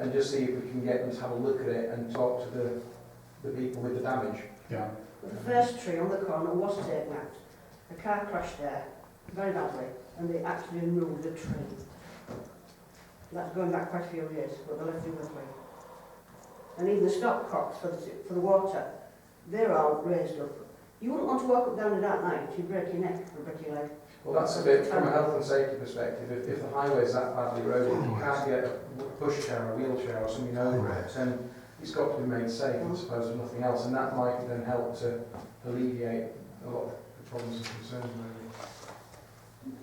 and just see if we can get them to have a look at it and talk to the people with the damage. Yeah. The first tree on the corner was taken out. A car crashed there, very badly, and they actually removed the tree. That's going back quite a few years, but they left it with me. And even the stop cocks for the water, they're all raised up. You wouldn't want to walk up down it at night, you'd break your neck or break your leg. Well, that's a bit, from a health and safety perspective, if the highway's that badly eroded, you can't get a pushchair or a wheelchair or something over it, then it's got to be made safe, I suppose, if nothing else, and that might then help to alleviate a lot of the problems and concerns, maybe.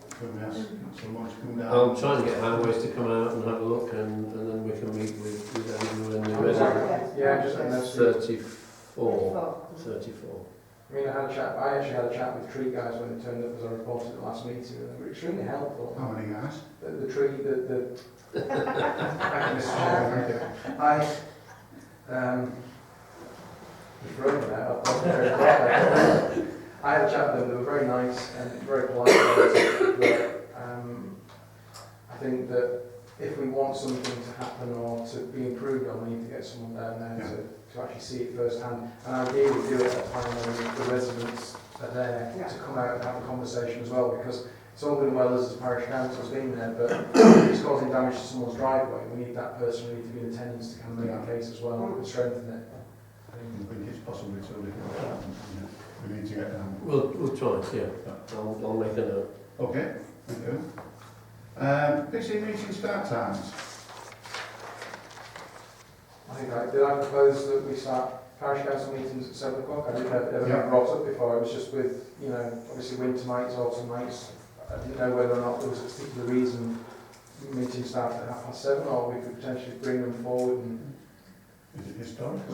Could we ask someone to come down? I'll try and get highways to come out and have a look, and then we can meet with Andrew and the resident. Yeah, just let us 34. 34. I mean, I actually had a chat with tree guys when they turned up, as I reported at the last meeting, and they were extremely helpful. How many guys? The tree, thank you, Mr. Chairman. You've thrown me there. I had a chat with them, they were very nice and very polite about it, but I think that if we want something to happen or to be improved on, we need to get someone down there to actually see it firsthand, and ideally do it at a time when the residents are there to come out and have a conversation as well, because it's all good and well as the parish council's been there, but if it's causing damage to someone's driveway, we need that person really to be in attendance to kind of make a case as well and strengthen it. I think it's possibly too little. We need to get down. We'll try, yeah. I'll make a note. Okay, thank you. PC meeting start times. Did I propose that we start parish council meetings at 7 o'clock? I didn't know if it ever been brought up before. It was just with, obviously winter nights, autumn nights. I didn't know whether or not there was a particular reason meetings start at 7:30, or we could potentially bring them forward. And is it historic? I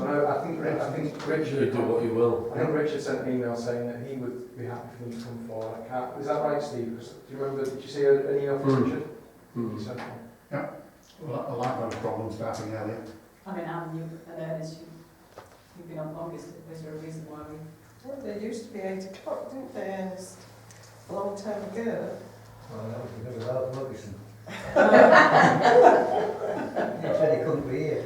think Richard. You do what you will. I think Richard sent an email saying that he would be happy for them to come forward. Is that right, Steve? Do you remember? Did you see an email from Richard? He sent one. Yeah. Well, I like that problem starting earlier. I mean, Anne, you and Ernest, you've been on longest. Is there a reason why we? Well, they used to be 8 o'clock, didn't they, Ernest? A long time ago. Well, that was because of Ralph Murchison. He said he couldn't be here.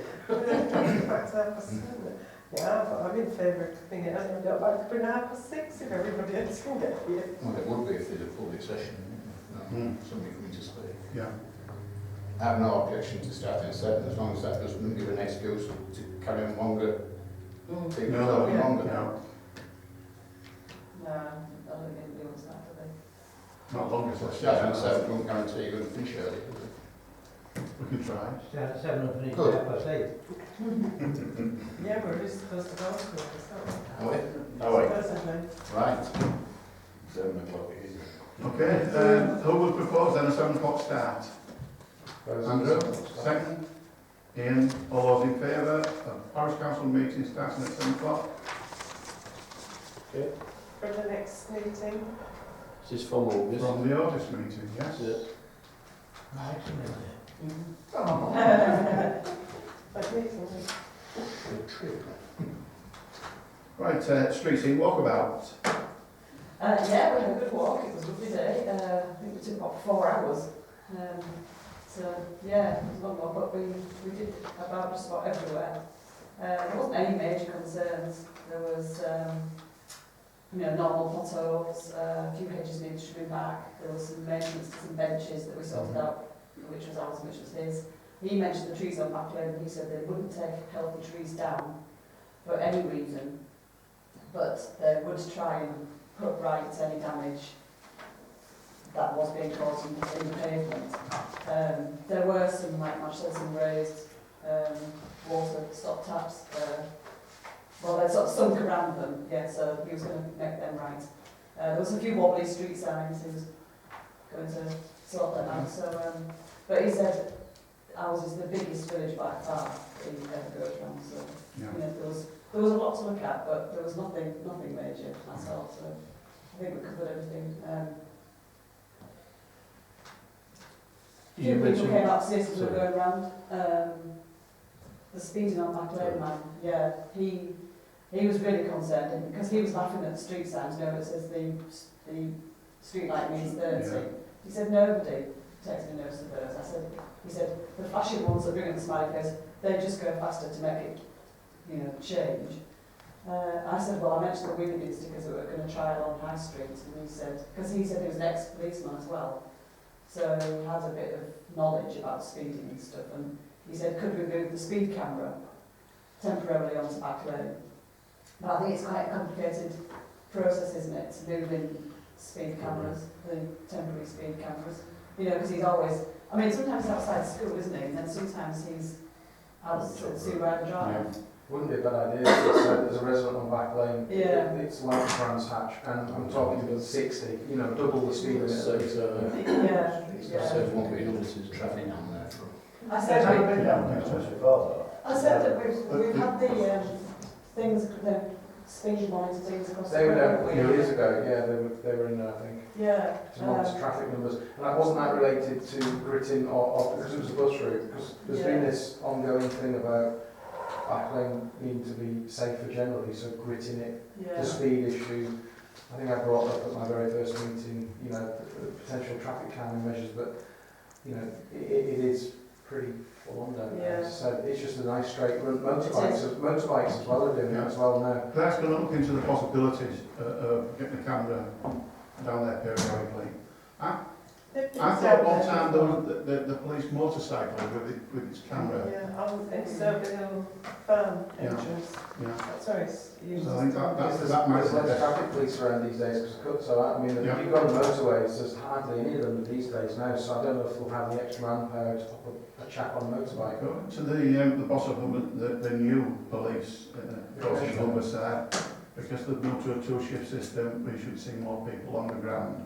Yeah, but I'm in favour of putting it. I don't like to bring 6:30 if everybody else can get here. Well, it would be if they did a public session, somebody coming to speak. Yeah. I have no objection to starting at 7, as long as that doesn't give an excuse to carry on longer. People No, longer. no. No, I don't think anybody wants that, do they? Not long as Starting at 7 won't guarantee you're going to finish early. we can try. Start at 7 and finish Good. at 8:30. Yeah, we're just supposed to go to it, Are we? Supposedly. Right. 7 o'clock it is. Okay, who will propose then a 7 o'clock start? Andrew, second. Ian, all those in favour of parish council meeting starting at 7 o'clock? Okay. For the next meeting. This is from August. From the August meeting, yes? Yeah. That meeting. Right, Streeting, walkabout. Yeah, we had a good walk. It was a lovely day. I think it took about 4 hours. So yeah, it was a long walk, but we did about just about everywhere. There wasn't any major concerns. There was, normal potholes, a few hedges needed trimming back. There was some maintenance to some benches that we sorted out, which was ours, which was his. He mentioned the trees on Back Lane, and he said they wouldn't take healthy trees down for any reason, but they would try and put right any damage that was being caused in the pavement. There were some, like Marsh said, some raised water stop taps. Well, they sort of sunk around them, yeah, so he was going to make them right. There was a few wobbly street signs, he was going to sort them out. So, but he said ours is the biggest village by far that he ever goes around. So there was a lot to look at, but there was nothing major at all. So I think we covered everything. You People mentioned. came up to see us as we were going round. The speeding on Back Lane man, yeah, he was really concerned because he was laughing at the street signs. It says the street light means 30. Yeah. He said nobody takes any notice of those. I said He said, the flashing ones that bring up the smiley face, they just go faster to make it, you know, change. I said, well, I mentioned the wheelie bin stickers that we're going to trial on High Street, and he said, because he said he was an ex-policeman as well, so he has a bit of knowledge about speeding and stuff, and he said, could we move the speed camera temporarily onto back lane? But I think it's quite a complicated process, isn't it, moving speed cameras, the temporary speed cameras. You know, because he's always, I mean, sometimes he's outside school, isn't he? And then sometimes he's out at Seaway Drive. Wouldn't be a bad idea. There's a resident on back lane. Yeah. It's like Trans Hatch, and I'm talking about 60. You know, double the speed limit. So, Yeah. So it won't be limited traffic down there. I said that we've had the things, the speed monitor things across They were there a the few years ago. Yeah, they were in there, I think. Yeah. To monitor traffic numbers, and that wasn't that related to gritting or because it was a bus route. Because there's been this ongoing thing about back lane needing to be safer generally, so gritting it, the speed issue. I think I brought up at my very first meeting, you know, the potential traffic calming measures, but you know, it is pretty full on down there. So it's just a nice straight run. Motorbikes as well are doing it as well now. That's going to look into the possibilities of getting the camera down there periodically. I thought one time the police motorcycle with its camera. Yeah, on Exeter Hill Farm entrance. Yeah. Sorry, it's used. So I think that might There's be less traffic police around these days because so I mean, if you go on the motorways, there's hardly any of them these days now. So I don't know if they'll have the extra manpower to pop a chap on a motorbike. Go to the boss of the new police forces Humberside, because they've moved to a two-shift system. We should see more people on the ground.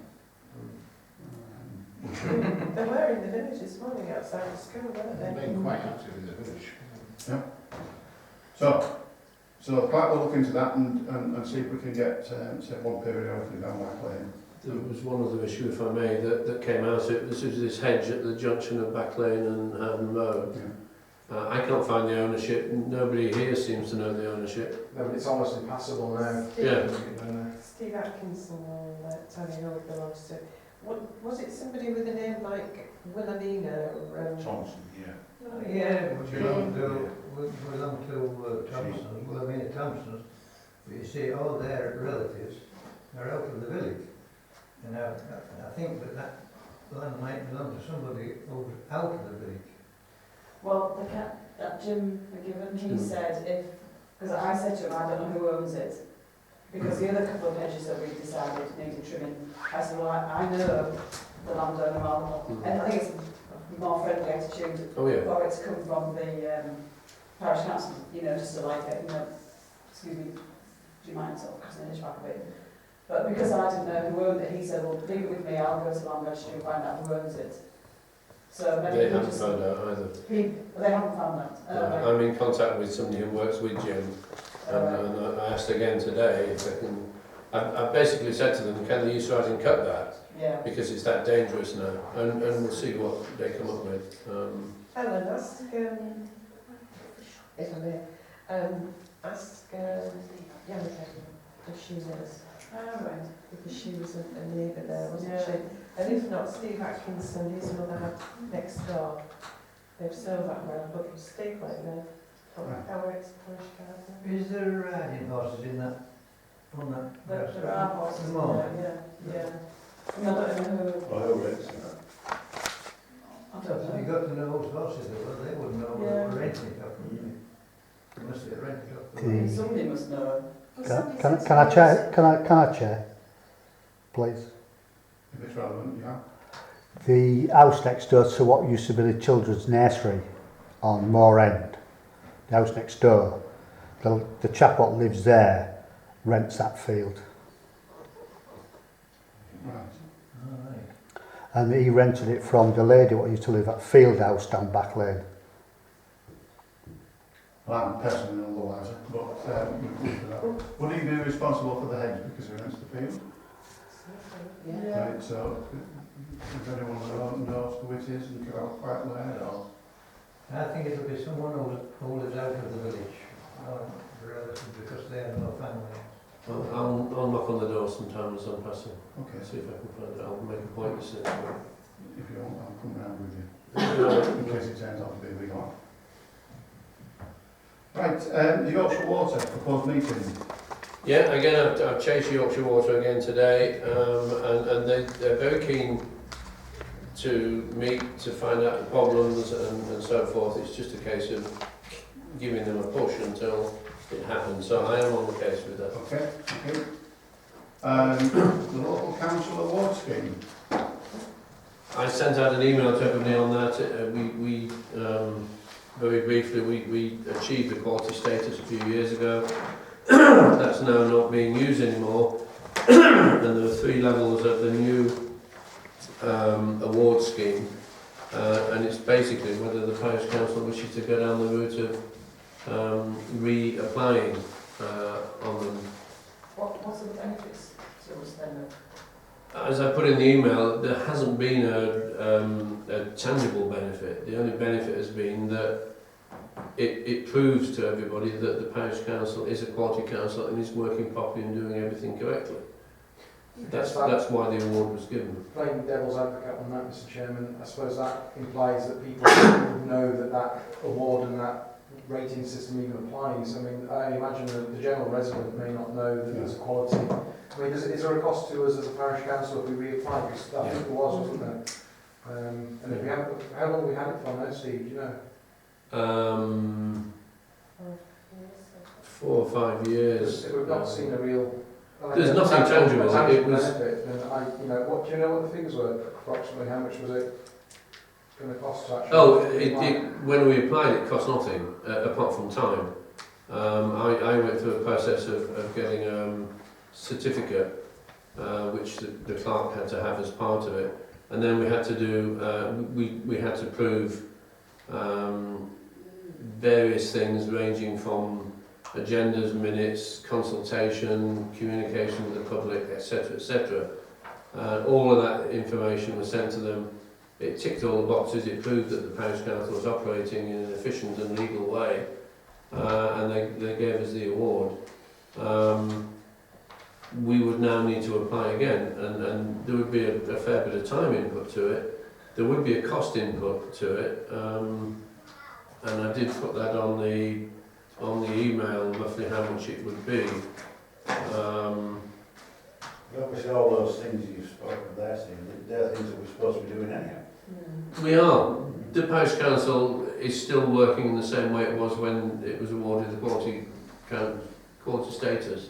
They were in the village this morning outside the school, weren't They've they? been quite active in the village. So the clerk will look into that and see if we can get say one periodically down Back Lane. there was one other issue, if I may, that came out. This is this hedge at the junction of Back Lane and Howden Road. Yeah. I can't find the ownership. Nobody here seems to know the ownership. No, but it's almost impassable now. Yeah. Steve Atkinson or Tony Hill belongs to. Was it somebody with a name like Wilhelmina or Thompson, yeah. Yeah, we belong to Thompson, Wilhelmina Thompson's. But you see, all their relatives are out of the village. And I think that land might belong to somebody who's out of the village. Well, that Jim McGiven, he said if, because I said to him, I don't know who owns it, because the other couple of hedges that we decided needed trimming, I said, well, I know the landowner rather than, and I think it's a more friendly attitude Oh yeah. for it to come from the parish council, you know, just to like it, you know, excuse me, do you mind sort of casting a dish back a bit? But because I didn't know who owned it, he said, well, leave it with me, I'll go to land registry and find out who owns it. So maybe They we haven't just, found out either. they haven't found that. No, I'm in contact with somebody who works with Jim, and I asked again today if they can. I've basically said to them, can the use rise and cut that? Yeah. Because it's that dangerous now, and we'll see what they come up with. Ellen, ask, if I may, ask Yannick if she knows. Right. Because she was a neighbour there, wasn't Yeah. she? And if not, Steve Atkinson, his mother next door. They've sold that now, but stay quite there. Our ex-parish gardener. Is there riding horses in that? On that? There are horses in there, yeah. I don't know who. I hope it's. I don't So you know. got to know whose horses they were. They wouldn't know Yeah. what renting it off. They must get rented off. The- Somebody must know. Can I chair, please? If it's relevant, yeah. The house next door to what used to be the children's nursery on Moor End, the house next door, the chap what lives there rents that field, Right. All right. and he rented it from the lady what used to live at Field House down Back Lane. Well, I'm personally on the wiser, but would he be responsible for the hedge because he rents the field? Yeah. Right, so if anyone knows who it is and can have a quiet word or... I think it'll be someone who lives out of the village, or relative, because they have no family. I'll knock on the door sometime as I'm passing. Okay, See if I can find it. I'll make a point to sit. if you want, I'll come round with you. in case it turns out to be a big one. Right, the Yorkshire Water proposed meeting. Yeah, again, I've chased Yorkshire Water again today, and they're very keen to meet to find out the problems and so forth. It's just a case of giving them a push until it happens. So I am on the case with that. Okay, okay. The local council award scheme. I sent out an email to everybody on that. We very briefly, we achieved the quality status a few years ago. That's now not being used anymore. And there are 3 levels of the new award scheme. And it's basically whether the parish council wishes to go down the route of reapplying on them. What are the benefits to us then? As I put in the email, there hasn't been a tangible benefit. The only benefit has been that it proves to everybody that the parish council is a quality council and is working properly and doing everything correctly. That's why the award was given. Playing devil's advocate on that, Mr. Chairman, I suppose that implies that people know that that award and that rating system even applies. I mean, I imagine that the general resident may not know that there's a quality. I mean, is there a cost to us as a parish council if we reapply? Because I think there was, wasn't there? And if we have, how long have we had it for now, Steve? Do you know? 4 or 5 years. We've not seen a real. There's nothing tangible. It was. Benefit. And what do you know? What the figures were approximately? How much was it going to cost to actually? When we applied, it cost nothing apart from time. I went through a process of getting a certificate, which the clerk had to have as part of it, and then we had to do. We had to prove various things ranging from agendas, minutes, consultation, communication with the public, etc., etc. All of that information was sent to them. It ticked all the boxes. It proved that the parish council was operating in an efficient and legal way, and they gave us the award. We would now need to apply again, and there would be a fair bit of time input to it. There would be a cost input to it, and I did put that on the email, roughly how much it would be. Obviously all those things you've spoken there, Steve, they're things that we're supposed to be doing anyhow. We are. The parish council is still working in the same way it was when it was awarded the quality status.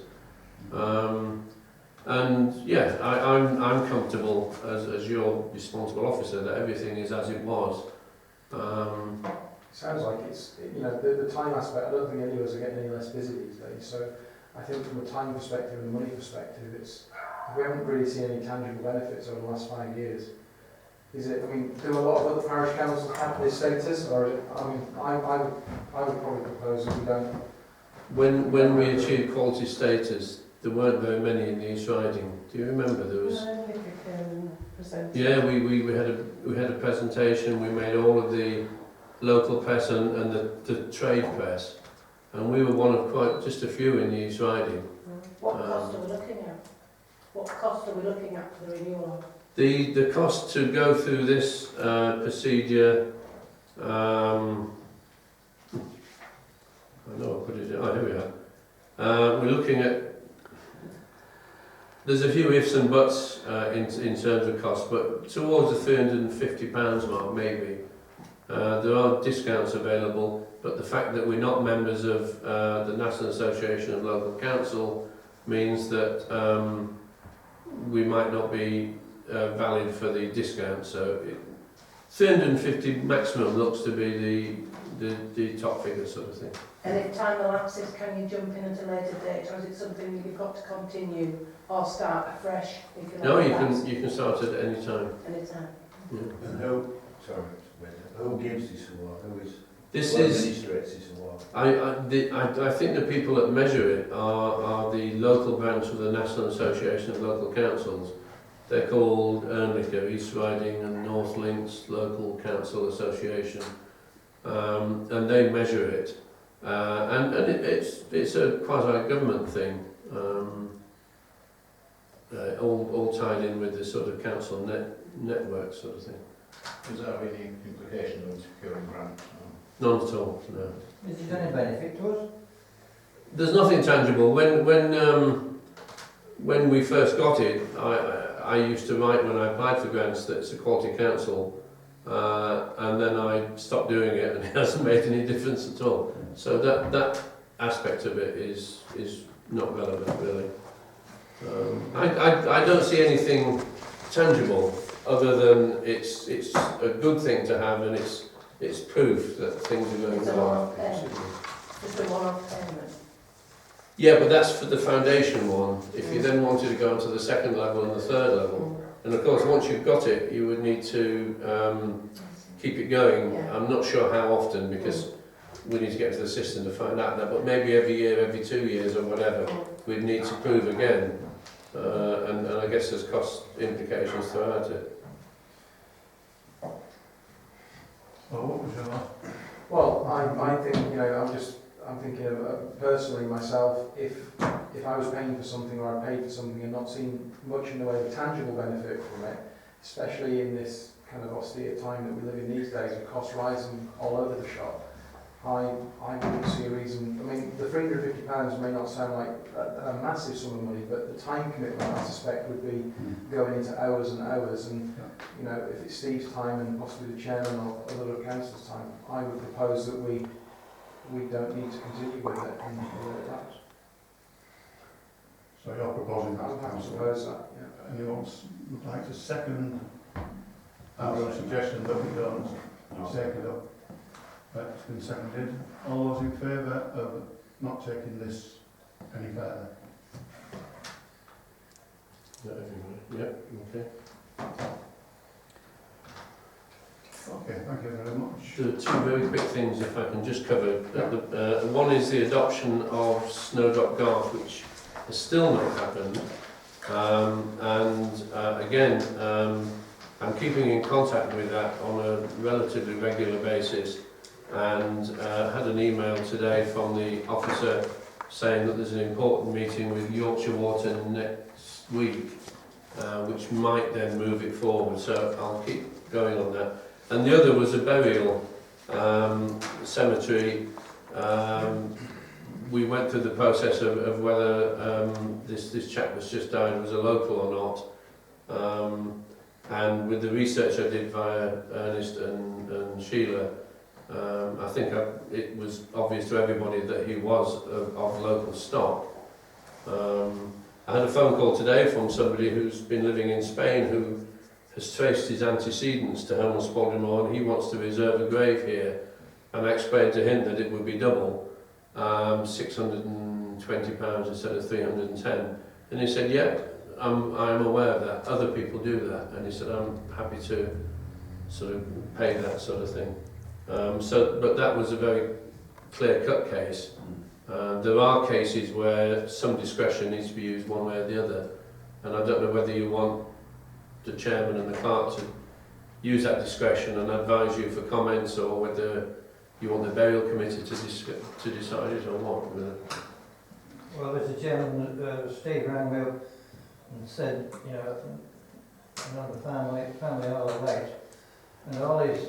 And yeah, I'm comfortable as your responsible officer that everything is as it was. Sounds like it's, the time aspect, I don't think any of us are getting any less busy these days, so I think from a time perspective and a money perspective, we haven't really seen any tangible benefits over the last 5 years. Is it, do a lot of other parish councils have this status, or is it, I would probably propose that we don't. When we achieved quality status, there weren't very many in the East Riding. Do you remember there was? Yeah, we had a presentation. We made all of the local press and the trade press, and we were one of just a few in the East Riding. What cost are we looking at? What cost are we looking at for the renewal? The cost to go through this procedure, I know I put it. Oh, here we are. We're looking at. There's a few ifs and buts in terms of cost, but towards the £350 mark maybe. There are discounts available, but the fact that we're not members of the National Association of Local Council means that we might not be valid for the discount. So 350 maximum looks to be the top figure sort of thing. And if time elapses, can you jump in at a later date, or is it something that you've got to continue or start afresh? No, you can start at any time. Any time. Yeah. And who gives this award? Who administrates this award? I think the people that measure it are the local branch of the National Association of Local Councils. They're called Ernlicker, East Riding and North Links Local Council Association, and they measure it. And it's a quasi-government thing, all tied in with the sort of council network sort of thing. Does that have any implications on securing grants? None at all, no. Is it any benefit to us? There's nothing tangible. When we first got it, I used to write when I applied for grants that it's a quality council, and then I stopped doing it, and it hasn't made any difference at all. So that aspect of it is not relevant really. I don't see anything tangible other than it's a good thing to have, and it's proof that things are going It's a well. one-off payment. Just a one-off payment. Yeah, but that's for the foundation one. If you then wanted to go on to the second level and the third level, and of course once you've got it, you would need to keep it going. Yeah. I'm not sure how often, because we need to get to the system to find out that, but maybe every year, every 2 years or whatever, we'd need to prove again. And I guess there's cost implications throughout it. Well, what was your... Well, I think, you know, I'm thinking of personally myself, if I was paying for something or I paid for something and not seen much in the way of tangible benefit from it, especially in this kind of austere time that we live in these days with costs rising all over the shop, I wouldn't see a reason. I mean, the £350 may not sound like a massive sum of money, but the time commitment I suspect would be going into hours and hours. And you know, if it's Steve's time and possibly the chairman or other councillors' time, I would propose that we don't need to continue with it and leave it at that. So you're proposing I would that, have to councillor? propose that. Yeah. Anyone would like to second our suggestion that we don't take it up? It's been seconded. All those in favour of not taking this any further? Yep, okay. Okay, thank you very much. There are two very quick things, if I can just cover. One is the adoption of Snowdrop Garth, which has still not happened. Again, I'm keeping in contact with that on a relatively regular basis, and had an email today from the officer saying that there's an important meeting with Yorkshire Water next week, which might then move it forward, so I'll keep going on that. And the other was a burial cemetery. We went through the process of whether this chap that's just died was a local or not. And with the research I did via Ernest and Sheila, I think it was obvious to everybody that he was of local stock. I had a phone call today from somebody who's been living in Spain who has traced his antecedents to Helmut Spodrimore, and he wants to reserve a grave here. And I explained to him that it would be double, £620 instead of 310. And he said, yeah, I'm aware of that. Other people do that. And he said, I'm happy to sort of pay that sort of thing. But that was a very clear-cut case. There are cases where some discretion needs to be used one way or the other. And I don't know whether you want the chairman and the clerk to use that discretion and advise you for comments, or whether you want the burial committee to decide it or what. Well, as the chairman, Steve rang me up and said, you know, the family all away, and all his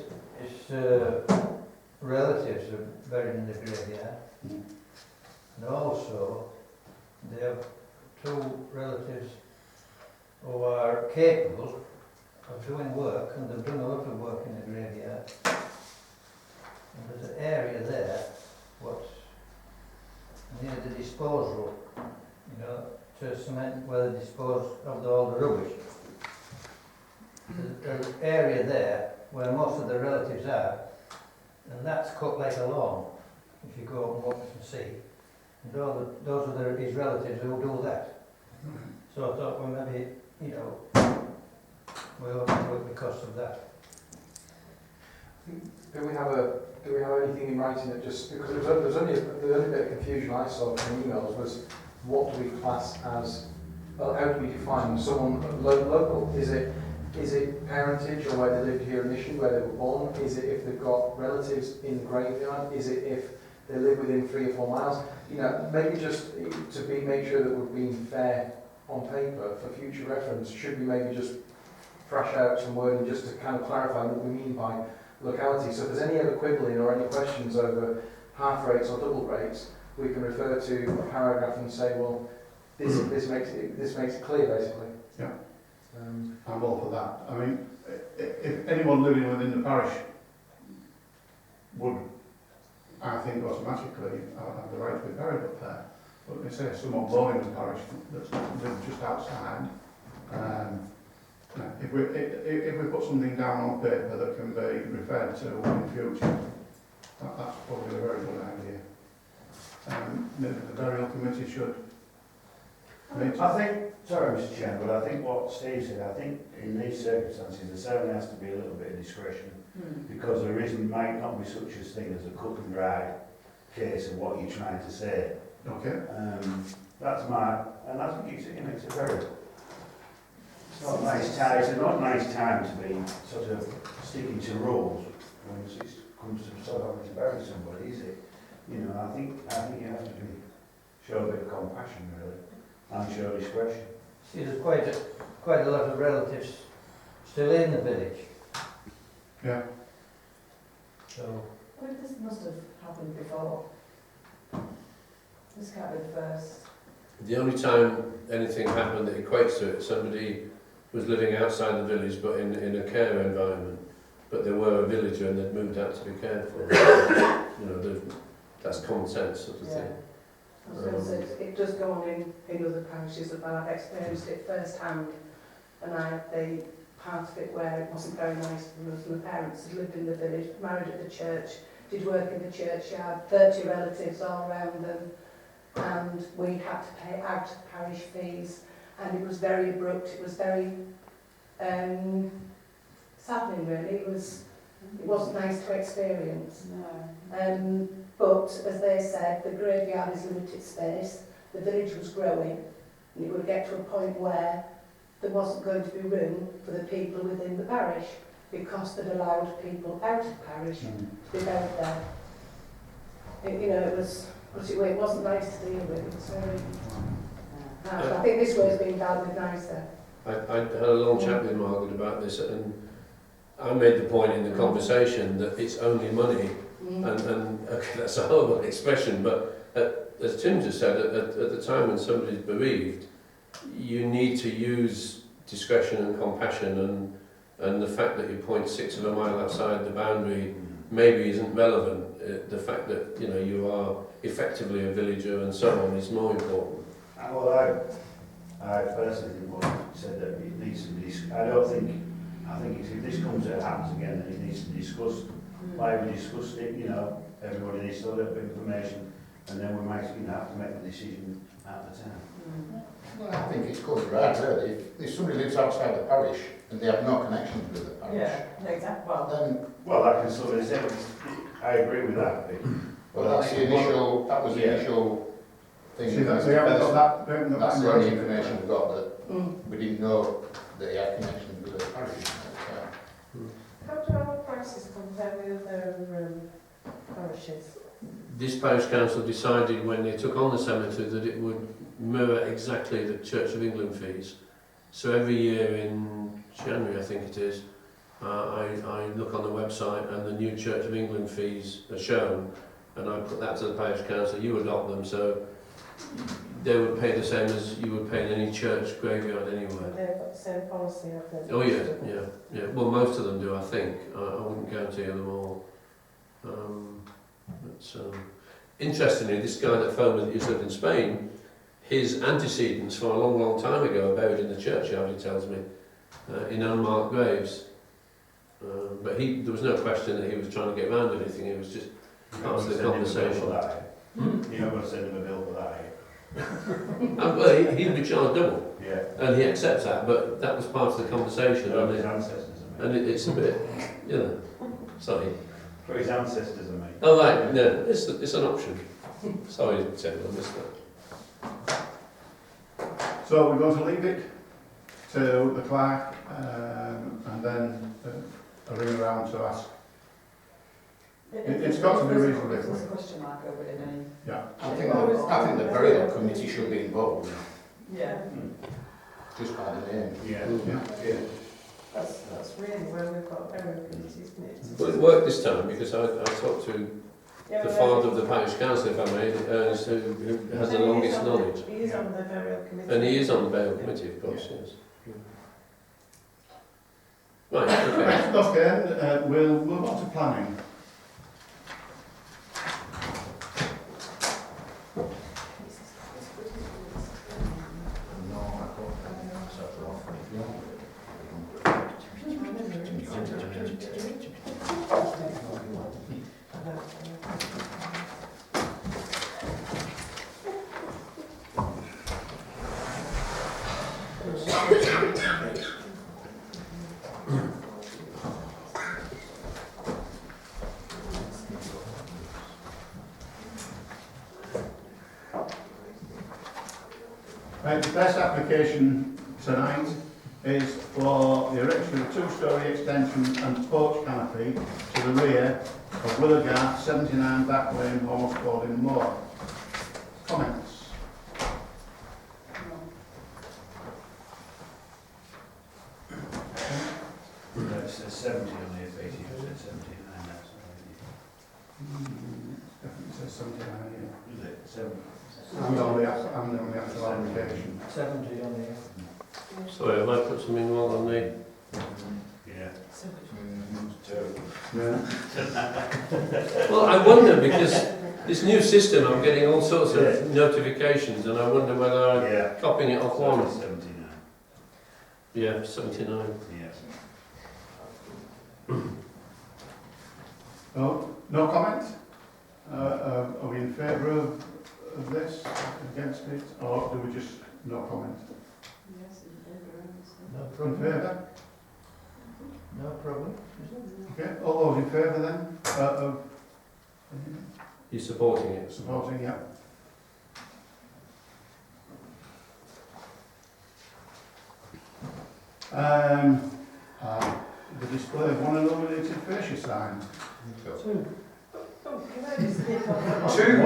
relatives are buried in the graveyard, and also they have two relatives who are capable of doing work, and they've done a lot of work in the graveyard. And there's an area there, what's near the disposal, you know, to cement where they dispose of all the rubbish. There's an area there where most of the relatives are, and that's cut like a lawn, if you go up and walk and see. And those are his relatives who do that. So I thought, well, maybe, you know, we ought to look at the cost of that. Do we have anything in writing that just, because there was only a bit of confusion I saw from emails, was what do we class as, well, how do we define someone local? Is it parentage, or where they lived here initially, where they were born? Is it if they've got relatives in the graveyard? Is it if they live within 3 or 4 miles? You know, maybe just to make sure that we're being fair on paper for future reference, should we maybe just thrash out some wording just to kind of clarify what we mean by locality. So if there's any other quibbling or any questions over half rates or double rates, we can refer to a paragraph and say, well, this makes it clear, basically. Yeah. Um, I'm all for that. I mean, if anyone living within the parish would, I think, automatically have the right to be buried up there. But they say someone born in the parish that's lived just outside, if we put something down on paper that can be referred to in the future, that's probably a very good idea. Maybe the burial committee should meet. I think, sorry Mr Chairman, but I think what Steve said, I think in these circumstances there certainly has to be a little bit of discretion, because there might not be such a thing as a cut and dry case of what you're trying to say. Okay. That's my, and I think it's a very, it's not a nice time, it's not a nice time to be sort of sticking to rules when it comes to sort of having to bury somebody, is it? You know, I think you have to show a bit of compassion really, and show discretion. See, there's quite a lot of relatives still in the village. Yeah. So, Well, this must have happened before. This can't be the first. The only time anything happened that equates to it, somebody was living outside the village but in a care environment, but they were a villager and they'd moved out to be cared for. You know, that's common sense sort of thing. I was going to say, it does go on in other parishes, but I've experienced it first hand, and I had the part of it where it wasn't very nice for us. My parents had lived in the village, married at the church, did work in the churchyard, 30 relatives all around them, and we had to pay out of parish fees, and it was very abrupt, it was very saddening really, it wasn't nice to experience. No. But as they said, the graveyard is limited space, the village was growing, and it would get to a point where there wasn't going to be room for the people within the parish, because they'd allowed people out of parish to be buried there. It wasn't nice to deal with, it was very... I think this way has been dealt with nicer. I had a long chat with Margaret about this, and I made the point in the conversation that it's only money, and okay, that's a horrible expression, but as Tim just said, at the time when somebody's bereaved, you need to use discretion and compassion, and the fact that you point 6 of a mile outside the boundary maybe isn't relevant. The fact that you are effectively a villager and so on is more important. Well, I personally think what you said that it needs to be. I think if this comes to happens again, then it needs to be discussed. Why we discussed it, everybody needs a little bit of information, and then we might have to make the decision at the time. Well, I think it's cut and dry, really. If somebody lives outside the parish and they have no connections with the parish, Exactly. then Well, I can sort of say, I agree with that. well, that's the initial. That was the initial thing. See, that's, we haven't got that. That's the only information we got, that we didn't know that he had connections with the parish. How do our prices compare with other parishes? This parish council decided when they took on the cemetery that it would mirror exactly the Church of England fees. So every year in January, I think it is, I look on the website and the new Church of England fees are shown, and I put that to the parish council. You adopt them, so they would pay the same as you would pay in any church graveyard anywhere. They've got the same policy, I think. Oh yeah. Well, most of them do, I think. I wouldn't guarantee them all. Interestingly, this guy that phoned me that used to live in Spain, his antecedents from a long, long time ago are buried in the churchyard, he tells me, in unmarked graves. But there was no question that he was trying to get around anything, it was just part of the conversation. You're not going to send him a bill for that, Well, he'd be charged double, yeah. and he accepts that, but that was part of the conversation, For his ancestors, it's a bit, sorry. For his ancestors, Oh right, no, it's an option. Sorry, Tim, I missed that. So we're going to leave it to the clerk, and then a ring around to ask. It's got to be reasonably There's a quick. question mark over it in any... Yeah. I think the burial committee should be involved, Yeah. just by the name. Yeah. Yeah. Yeah. That's really where we've got arrogance, isn't it? Well, it worked this time because I talked to Yeah, the well, father of the parish council, if I may, Ernest, who has the longest knowledge. He is on the burial committee. And he is on the burial committee, of course, yes. Right, okay. Okay, we'll move on to planning. Right, the best application tonight is for the erection of a two-storey extension and porch canopy to the rear of Willowgarth 79 Back Lane, Horsford in Moor. Comments? It says 70 on the F80, it says 79, that's Definitely says 79 here. Is it? 70? And on the actual application. 70 on the... Sorry, have I put something wrong on the... Yeah. Yeah. Well, I wonder, because this new system, I'm getting all sorts of notifications, and I wonder whether I'm Yeah. copying it off one. 79. Yeah, 79. Yes. Oh, no comment? Are we in favour of this, against it, or do we just no comment? Yes, in favour, No In problem. favour? No problem. Okay, all those in favour then, of You're supporting it. supporting, yeah. The display of one illuminated fascia sign. Oh, can I just speak on that? Two.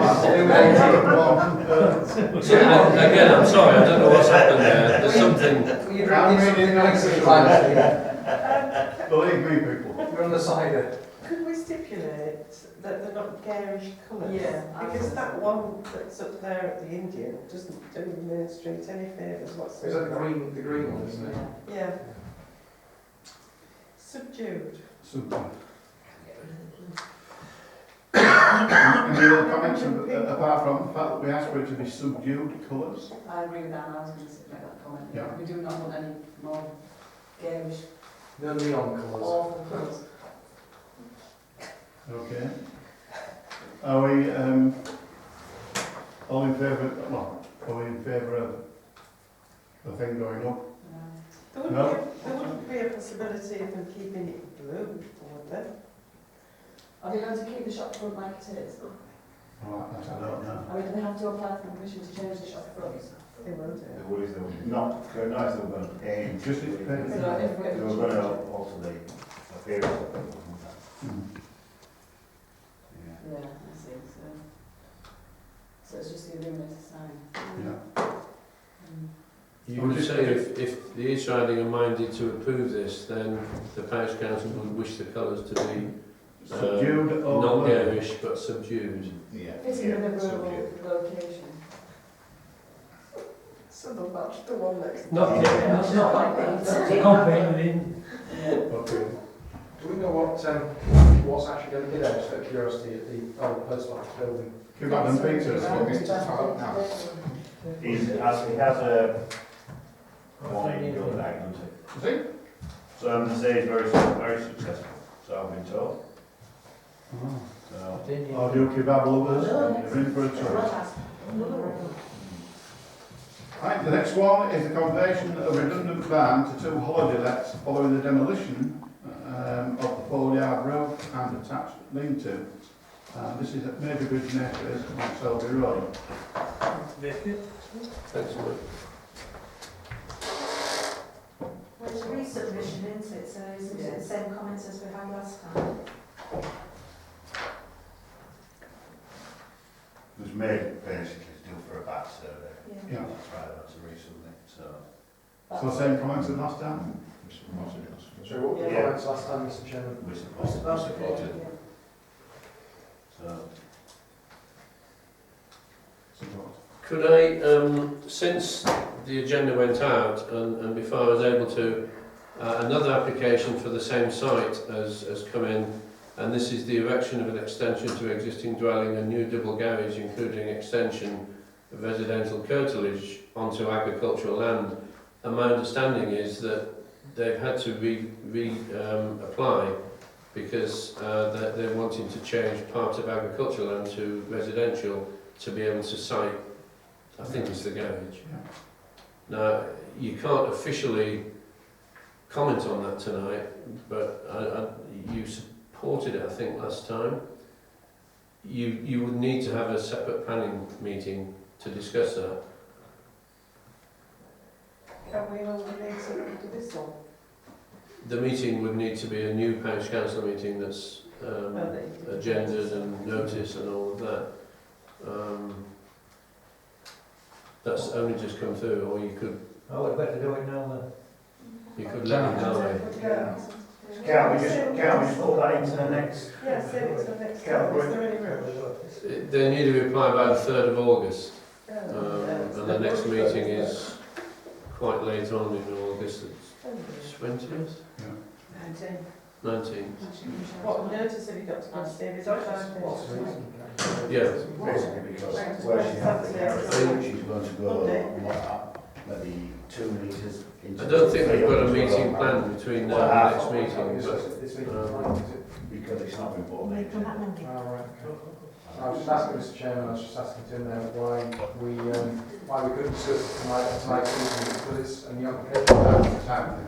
Again, I'm sorry, I don't know what's happened there. There's something... You're drinking something nice at the time. Believe me, people. You're on the cider. Could we stipulate that they're not garish colours? Yeah, Because that one that's up there at the Indian doesn't do Main Street any favours Is whatsoever. that the green one, isn't it? Yeah. Subdued. Super. Any other comments apart from the fact that we asked for it to be subdued colours? I agree with that, I was going to make that comment. Yeah. We do not want any more garish, No neon colours. awful colours. Okay. Are we all in favour? Well, are we in favour of the thing going up? There wouldn't be a possibility of them keeping it blue, would there? Are they going to keep the shop front like it is? All right, I don't know. Are we going to have to apply for permission to change the shop front? They will do. The wood is not very nice, they were going to paint. Just it's paint. So if we They were going to alter the appearance of it, wasn't that? Yeah. Yeah, I see, so it's just the illuminated sign. Yeah. You would say if the East Riding are minded to approve this, then the parish council would wish the colours to be Subdued or not blue? garish but subdued. Yeah. Fitting with a subdued. rural location. So they'll match the one next. Not yet, Not like that. company within. Okay. Do we know what's actually going to be there, just out of curiosity, at the old post office building? Give Adam Peters. Mr. Todd now. He has a one in your bag, doesn't he? Is it? So I'm going to say he's very successful, so I've been told. Oh. So, Or do kebab lovers? You're in for a choice. Right, the next one is the conversion of a redundant barn to two holiday lets following the demolition of the 4-yard roof and attached lean-to. This is at Major Bridge Nurseries on Selby Road. Thanks, Mike. Well, it's a resubmission, isn't it? So isn't it the same comments as we had last time? it was made basically to do for a bat survey. Yeah. Yeah. That's right, that's a resubmit, so. So same comments as last time? So what were the Yeah. comments last time, Mr Chairman? We supported. So, Could I, since the agenda went out and before I was able to, another application for the same site has come in, and this is the erection of an extension to existing dwelling and new double garage, including extension of residential curtilage onto agricultural land. And my understanding is that they've had to apply because they're wanting to change part of agricultural land to residential to be able to site, I think it's the garage. Now, you can't officially comment on that tonight, but you supported it, I think, last time. You would need to have a separate planning meeting to discuss that. Can we nominate something to this one? The meeting would need to be a new parish council meeting that's agendas and notice and all of that. That's only just come through, or you could Oh, we'd better do it now then. let me know. can't we just put that into the next? Yes, it's the next Can't one. Is there any rush? They need to reply by the 3rd of August, Oh, and the next meeting is quite late on in August, it's 20th? 19th. What notice have you got to give Steve? Is it 5 days? Yeah. Basically because where she had the garage, she's going to go maybe 2 metres into. I don't think we've got a meeting planned between now and the next meeting, This week, is it? Because it's not been put on the agenda. Oh, right, okay. I was just asking, Mr Chairman, I was just asking Tim there why we couldn't discuss it tonight's meeting, because it's a new application.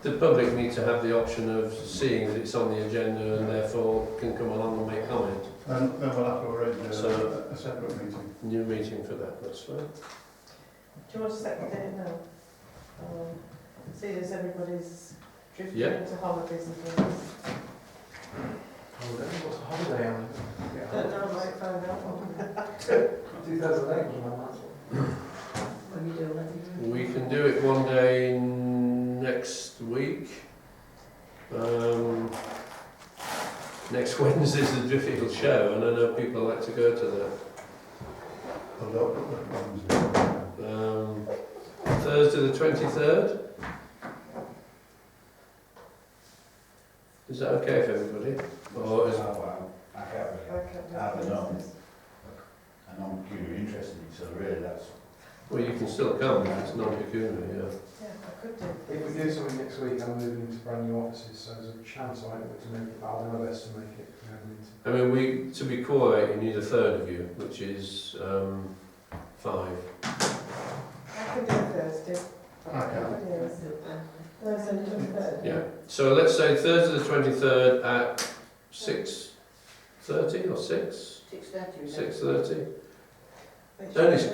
the public need to have the option of seeing that it's on the agenda and therefore can come along and make comment. And then we'll have to arrange So- a separate meeting. New meeting for that, that's fine. Do you want to set the date now? See as everybody's drifting Yeah. into holidays and things. Holiday, what's a holiday on? Don't know, I might find out. 2008 was my last one. When you do, let me know. We can do it one day next week. Next Wednesday's the Driffield show, and I know people like to go to that. Thursday the 23rd? Is that okay for everybody? Or is, I can't, I don't know. And I'm really interested in it, so really that's. well, you can still come, it's non-pecuniary, yeah. Yeah, I could do. If we do something next week, I'm moving into brand new offices, so there's a chance I might be able to make it, but I'll do my best to make it. I mean, to be quorate, you need a third of you, which is 5. I could do Thursday. I can. Thursday the 23rd. Yeah. So let's say Thursday the 23rd at 6:30 or 6? 6:30. 6:30. Dennis,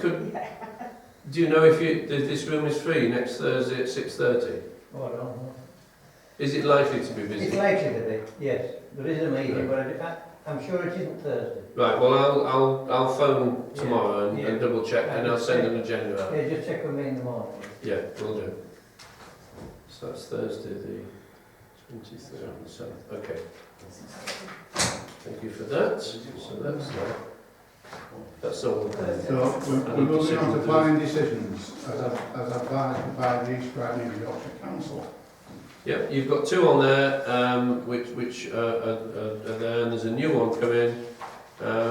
do you know if this room is free next Thursday at 6:30? Oh, I don't know. Is it likely to be It's busy? likely to be, yes. There is a meeting, but I'm sure it isn't Thursday. Right. Well, I'll phone tomorrow and Yeah. double check, and I'll send an agenda out. Yeah, just check with me in the morning. Yeah, will do. So that's Thursday the 23rd and 7th. Okay. Thank you for that. So that's that. That's all. So we're moving on to planning decisions as advised by the East Riding of Yorkshire Council. Yep, you've got 2 on there, which are there, and there's a new one come in,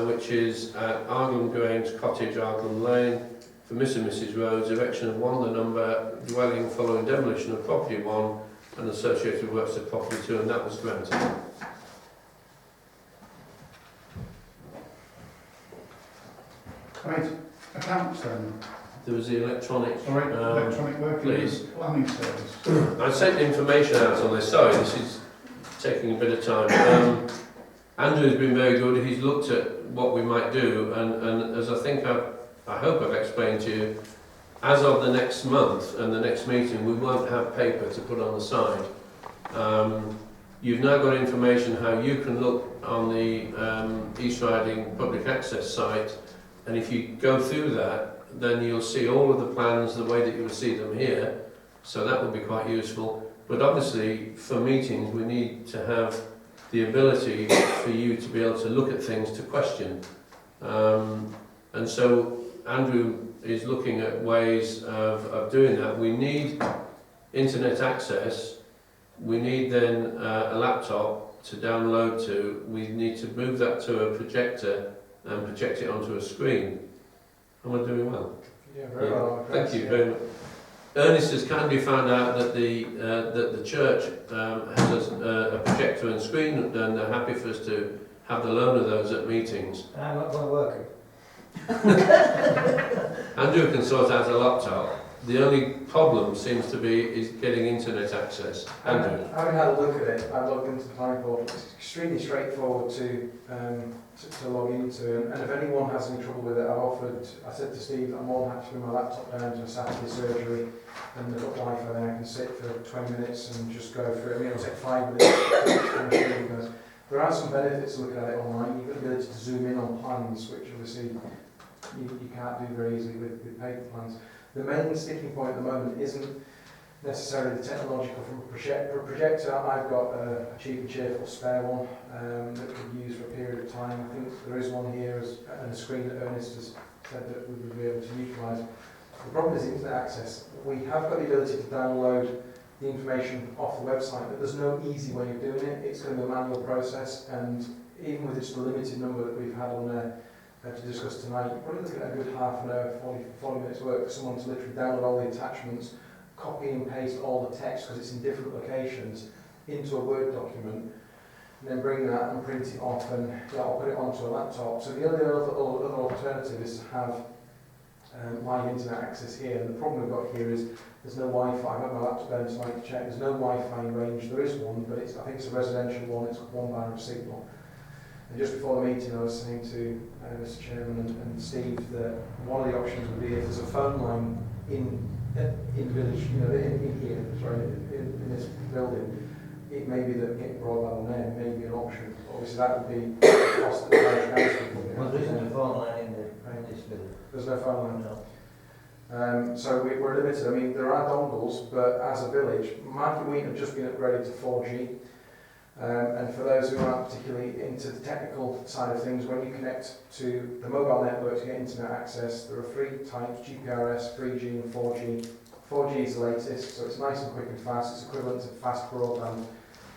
which is at Argland Grange Cottage, Argland Lane, for Mr and Mrs Rhodes, erection of 1 the number dwelling following demolition of property 1 and associated works of property 2, and that was granted. Right, accounts then. There was the electronic. Electronic working please. planning service. I sent information out on this. Sorry, this is taking a bit of time. Andrew's been very good. He's looked at what we might do, and as I think I hope I've explained to you, as of the next month and the next meeting, we won't have paper to put on the side. You've now got information how you can look on the East Riding public access site, and if you go through that, then you'll see all of the plans the way that you will see them here, so that will be quite useful. But obviously, for meetings, we need to have the ability for you to be able to look at things, to question. And so Andrew is looking at ways of doing that. We need internet access. We need then a laptop to download to. We need to move that to a projector and project it onto a screen. Am I doing well? Yeah, very well. Thank you very much. Ernest has kindly found out that the church has a projector and screen, and they're happy for us to have the loan of those at meetings. I'm not going to work it. Andrew can sort out a laptop. The only problem seems to be is getting internet access. Andrew. Having had a look at it, I've logged into the planning portal. It's extremely straightforward to log into, and if anyone has any trouble with it, I said to Steve, I'm more than happy to bring my laptop down to a Saturday surgery, and they've got Wi-Fi there. I can sit for 20 minutes and just go through it. I mean, it'll take 5 minutes. There are some benefits to looking at it online. You've got the ability to zoom in on plans, which obviously you can't do very easily with paper plans. The main sticking point at the moment isn't necessarily the technological. From a projector, I've got a cheap and cheerful spare one that could be used for a period of time. I think there is one here and a screen that Ernest has said that we would be able to utilise. The problem is internet access. We have got the ability to download the information off the website, but there's no easy way of doing it. It's going to be a manual process, and even with just the limited number that we've had on there to discuss tonight, you're probably looking at a good half an hour, 40 minutes work for someone to literally download all the attachments, copy and paste all the text because it's in different locations into a Word document, and then bring that and print it off and I'll put it onto a laptop. So the other alternative is to have live internet access here, and the problem we've got here is there's no Wi-Fi. I've got my laptop there tonight to check. There's no Wi-Fi range. There is one, but I think it's a residential one. It's got one band of signal. And just before the meeting, I was saying to Mr. Chairman and Steve that one of the options would be if there's a phone line in village, in here, in this building, it may be that getting broadband on there may be an option. Obviously, that would be a cost of the parish council. Well, there isn't a phone line in this building. There's no phone line. No. So we're limited. I mean, there are dongles, but as a village, Market Wheat have just been upgraded to 4G. And for those who aren't particularly into the technical side of things, when you connect to the mobile network to get internet access, there are 3 types: GPRS, 3G and 4G. 4G is the latest, so it's nice and quick and fast. It's equivalent to fast broadband.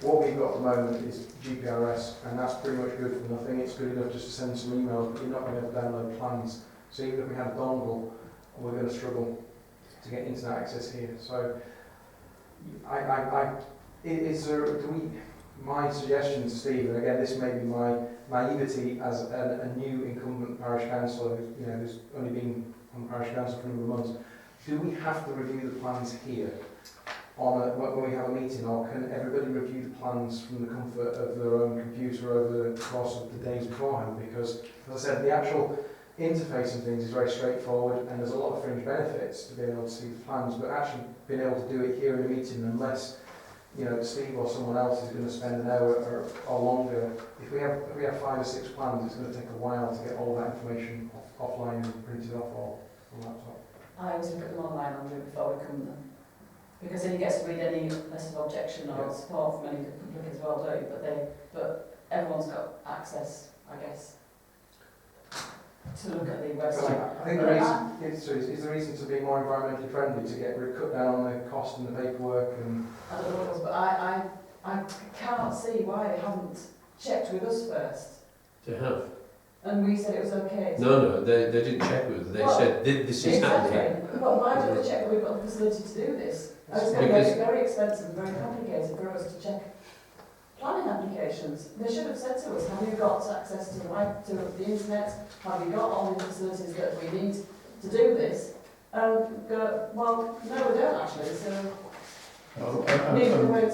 What we've got at the moment is GPRS, and that's pretty much good for nothing. It's good enough just to send some emails, but you're not going to be able to download plans. So even if we had a dongle, we're going to struggle to get internet access here. So my suggestion to Steve, and again this may be my naivety as a new incumbent parish councillor who's only been on parish council for a number of months, do we have to review the plans here when we have a meeting, or can everybody review the plans from the comfort of their own computer over the course of the days beforehand? Because, as I said, the actual interface and things is very straightforward, and there's a lot of fringe benefits to being able to see the plans, but actually being able to do it here in a meeting, unless Steve or someone else is going to spend an hour or longer. If we have 5 or 6 plans, it's going to take a while to get all that information offline and printed off or from laptop. I always look at them online, Andrew, before we come to them. Because then you get to read any letters of objection or support from any public as well, don't you? But everyone's got access, I guess, to look at the website. I think the reason is the reason to be more environmentally friendly, to get cut down on the cost and the paperwork. And I don't know what it was, but I can't see why they haven't checked with us first. They have. And we said it was okay. No, they didn't check with us. They said this is happening. But why don't they check that we've got the facility to do this? It's going to make it very expensive and very complicated for us to check planning applications. They should have said to us, have you got access to the internet? Have you got all the facilities that we need to do this? Well, no, we don't actually, so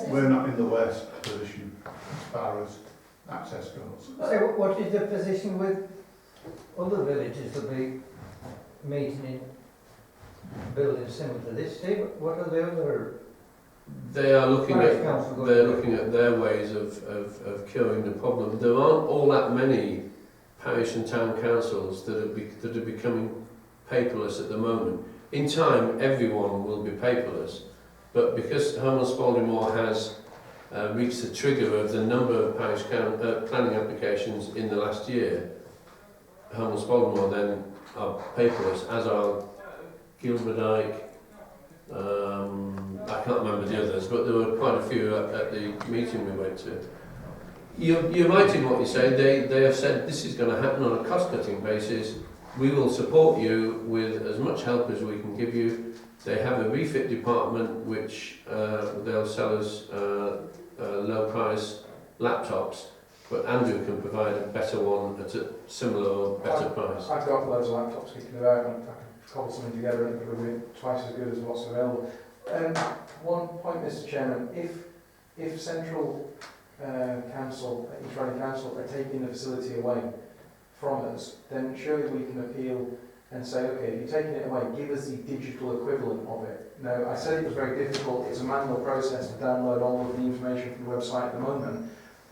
we're not in the worst position as far as access goes. So what is the position with other villages that be meeting in buildings similar to this? Steve, what are the other? They are looking at their ways of curing the problem. There aren't all that many parish and town councils that are becoming paperless at the moment. In time, everyone will be paperless, But because Home and Spalding Moor has reached the trigger of the number of parish planning applications in the last year, Home and Spalding Moor then are paperless, as are Gilberdike. I can't remember the others, but there were quite a few at the meeting we went to. You're right in what you say. They have said this is going to happen on a cost-cutting basis. We will support you with as much help as we can give you. They have a refit department which they'll sell us low-price laptops, but Andrew can provide a better one at a similar or better price. I've got loads of laptops kicking about and I can cobble something together and it will be twice as good as what's available. One point, Mr Chairman, if Central Council, East Riding Council, are taking the facility away from us, then surely we can appeal and say, okay, if you're taking it away, give us the digital equivalent of it. Now, I said it was very difficult. It's a manual process to download all of the information from the website at the moment.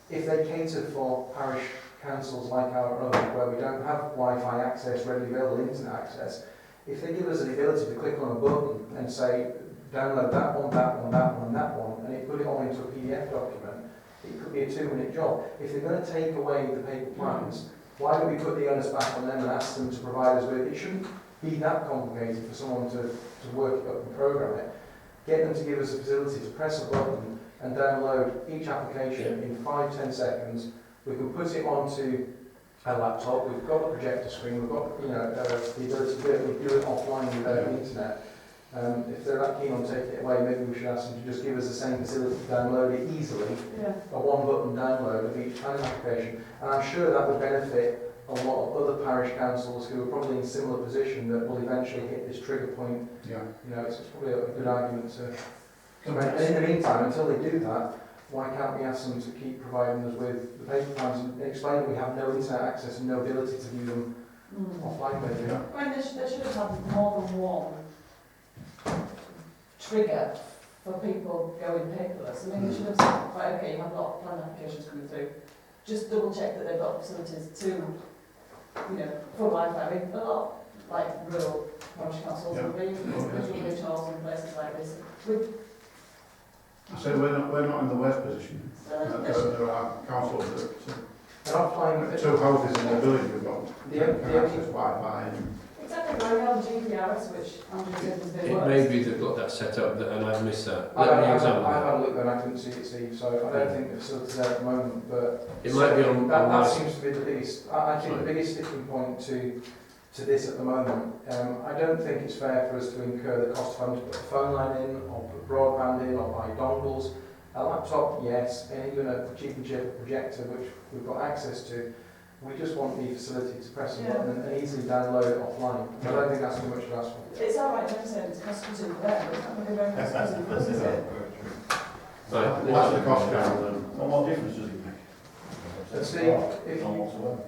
If they cater for parish councils like our own, where we don't have Wi-Fi access, readily available internet access, if they give us the ability to click on a button and say, download that one, that one, that one, and that one, and it put it all into a PDF document, it could be a 2-minute job. If they're going to take away the paper plans, why don't we put the onus back on them and ask them to provide us with, it shouldn't be that complicated for someone to work it up and program it. Get them to give us a facility to press a button and download each application in 5-10 seconds. We can put it onto a laptop, we've got a projector screen, we've got the ability to do it, we do it offline without the internet. If they're that keen on taking it away, maybe we should ask them to just give us the same facility to download it easily, a one-button download of each planning application. And I'm sure that would benefit a lot of other parish councils who are probably in a similar position that will eventually hit this trigger point. Yeah. You know, it's probably a good argument to make. And in the meantime, until they do that, why can't we ask them to keep providing us with the paper plans and explain that we have no internet access and no ability to view them offline, maybe? Yeah. I mean, they should have had more than one trigger for people going paperless. I mean, they should have said, right, okay, you have a lot of plan applications coming through. Just double check that they've got facilities to, you know, for Wi-Fi. I mean, a lot like rural parish councils and regionals and places like this. So we're not in the worst position. There are councils that They're offline. 2 houses in the village we've got can access Wi-Fi. And Exactly, like we have the GPRS, which Andrew said was a bit It worse. may be they've got that set up and I've missed that. I've Let me examine had that. a look and I couldn't see it, Steve, so I don't think the facility's there at the moment, but It might be on that that. seems to be the biggest, I think the biggest sticking point to this at the moment. I don't think it's fair for us to incur the cost of having to put a phone line in, or put broadband in, or buy dongles. A laptop, yes, and even a cheap and cheaper projector, which we've got access to. We just want the facility to press a button and easily download it offline. I don't think that's too much to ask for. It's all right, never saying it's cost-cutting for them, but it's not going to be very cost-cutting for us, is it? Right, what's the cost down? What difference does it make? And Steve, None whatsoever.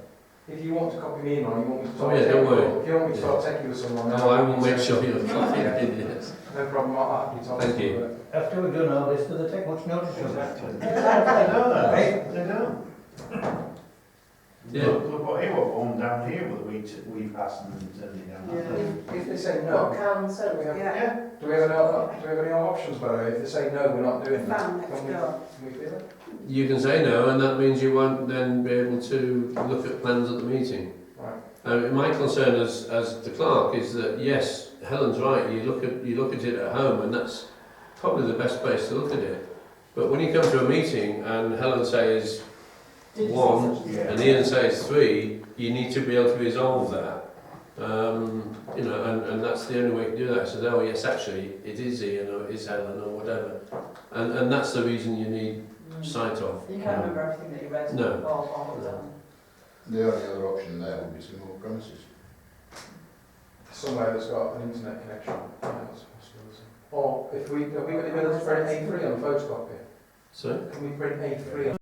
if you want to copy me in on, you want me to Oh, yeah, don't worry. If you want me to start taking with someone, no, I will make sure you're copied in, yes. no problem, I'll happily talk Thank to you. After we've done all this, do they take much notice of that? They don't. Yeah. Look what he was on down here with we passed and turned it down. If they say What no, council? do we have, Yeah. do we have any other options, by the way? If they say no, we're not doing that. Fan next door. Can we feel it? You can say no, and that means you won't then be able to look at plans at the meeting. Right. My concern as the clerk is that yes, Helen's right. You look at it at home, and that's probably the best place to look at it. But when you come to a meeting and Helen says Did you one, say Yeah. and Ian says 3, you need to be able to resolve that. You know, and that's the only way to do that. So, oh yes, actually, it is Ian or it is Helen or whatever. And that's the reason you need sight of. You can't remember everything that you read No. or looked at. The only other option there would be to move premises. Somewhere that's got an internet connection. Yeah, that's a possibility. Or if have we got the ability to print A3 on a photocopy? So, Can we print A3 on